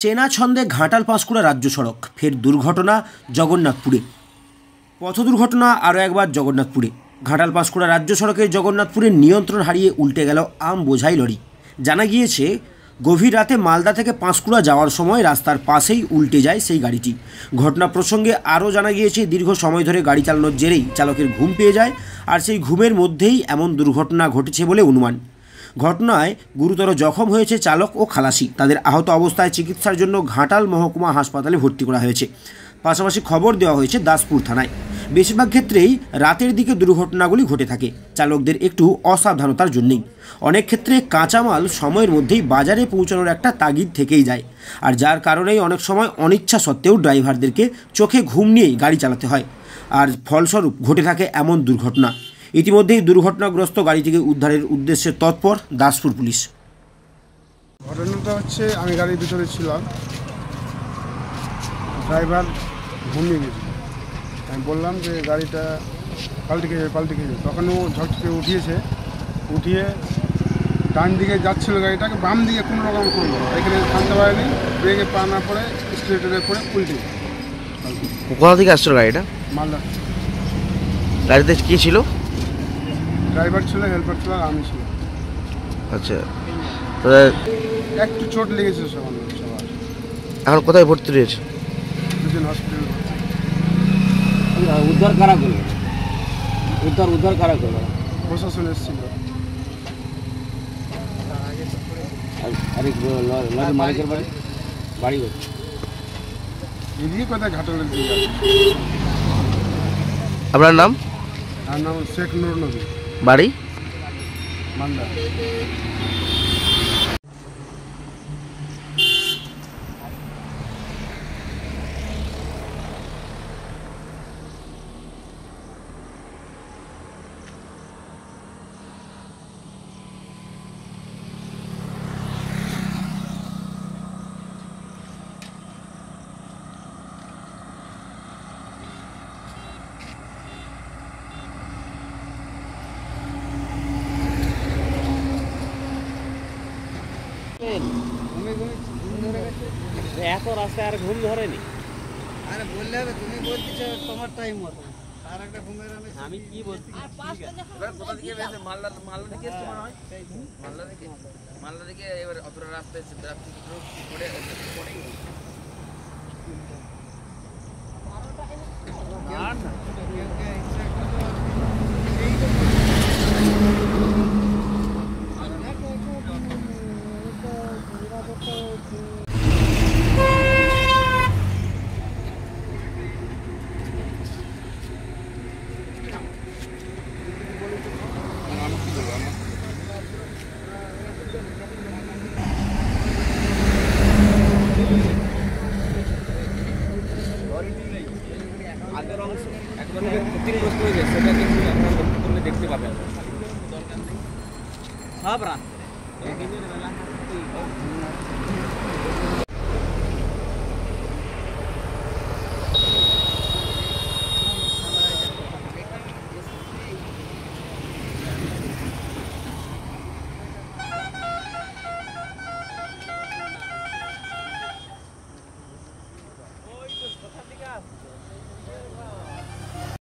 চেনা ছন্দে ঘাটাল পাঁশকুড়া রাজ্য সড়ক, ফের দুর্ঘটনা জগন্নাথপুরে। পথ দুর্ঘটনা আরও একবার জগন্নাথপুরে। ঘাটাল পাঁশকুড়া রাজ্য সড়কের জগন্নাথপুরে নিয়ন্ত্রণ হারিয়ে উল্টে গেল আম বোঝাই লরি। জানা গিয়েছে, গভীর রাতে মালদা থেকে পাঁশকুড়া যাওয়ার সময় রাস্তার পাশেই উল্টে যায় সেই গাড়িটি। ঘটনা প্রসঙ্গে আরও জানা গিয়েছে, দীর্ঘ সময় ধরে গাড়ি চালানোর জেরেই চালকের ঘুম পেয়ে যায়, আর সেই ঘুমের মধ্যেই এমন দুর্ঘটনা ঘটেছে বলে অনুমান। ঘটনায় গুরুতর জখম হয়েছে চালক ও খালাসি। তাদের আহত অবস্থায় চিকিৎসার জন্য ঘাটাল মহকুমা হাসপাতালে ভর্তি করা হয়েছে। পাশাপাশি খবর দেওয়া হয়েছে দাসপুর থানায়। বেশিরভাগ ক্ষেত্রেই রাতের দিকে দুর্ঘটনাগুলি ঘটে থাকে, চালকদের একটু অসাবধানতার জন্যেই। অনেক ক্ষেত্রে কাঁচামাল সময়ের মধ্যেই বাজারে পৌঁছানোর একটা তাগিদ থেকেই যায়, আর যার কারণেই অনেক সময় অনিচ্ছা সত্ত্বেও ড্রাইভারদেরকে চোখে ঘুম নিয়েই গাড়ি চালাতে হয়, আর ফলস্বরূপ ঘটে থাকে এমন দুর্ঘটনা। ইতিমধ্যেই দুর্ঘটনাগ্রস্ত গাড়িটিকে উদ্ধারের উদ্দেশ্যে তৎপর দাসপুর পুলিশ। ঘটনাটা হচ্ছে, আমি গাড়ির ভিতরে ছিলাম, ড্রাইভার ঘুমিয়ে গেছিল। আমি বললাম যে গাড়িটা পাল্টে খেয়ে তখন ও ঝটকে উঠিয়ে ডান দিকে যাচ্ছিল, গাড়িটাকে বাম দিকে কোনো রকম করলো, এখানে থামতে পারেনি, ব্রেকে পা না পড়ে স্ট্রেটারে পড়ে উল্টে। কোথা থেকে আসছিল গাড়িটা? মালদা। গাড়িতে কি ছিল? ড্রাইভার ছিল, হেল্পার ছিল, আর আমি ছিল। আচ্ছা, একটু চোট লেগেছে সবার। এখন কোথায় ভর্তি রয়েছে? দুজন হসপিটাল। উদ্ধার কারা করলো? উদ্ধার কারা করলো? প্রশাসন এসেছিল। লরির মালিকের বাড়ি হচ্ছে এদিকে কোথায় ঘাটালের দিকে। আপনার নাম? তার নাম শেখ নুর নবী, বাড়ি মালদা। এত রাস্তায় আর ঘুম ধরেনি। আরে বললে হবে, তুমি বলতেছো তোমার টাইম মতো, আর একটা ঘুমের আমি কি বলছি? কোথা থেকে বেশি মালদা থেকে এসছে মনে হয়। মালদা থেকে এবার অতটা রাস্তায় আগের অংশ একবারে ক্ষতিগ্রস্ত হয়ে গেছে, সেটা কিন্তু আপনারা লক্ষ্য করলে দেখতে পাবেন সব রাস্তায়।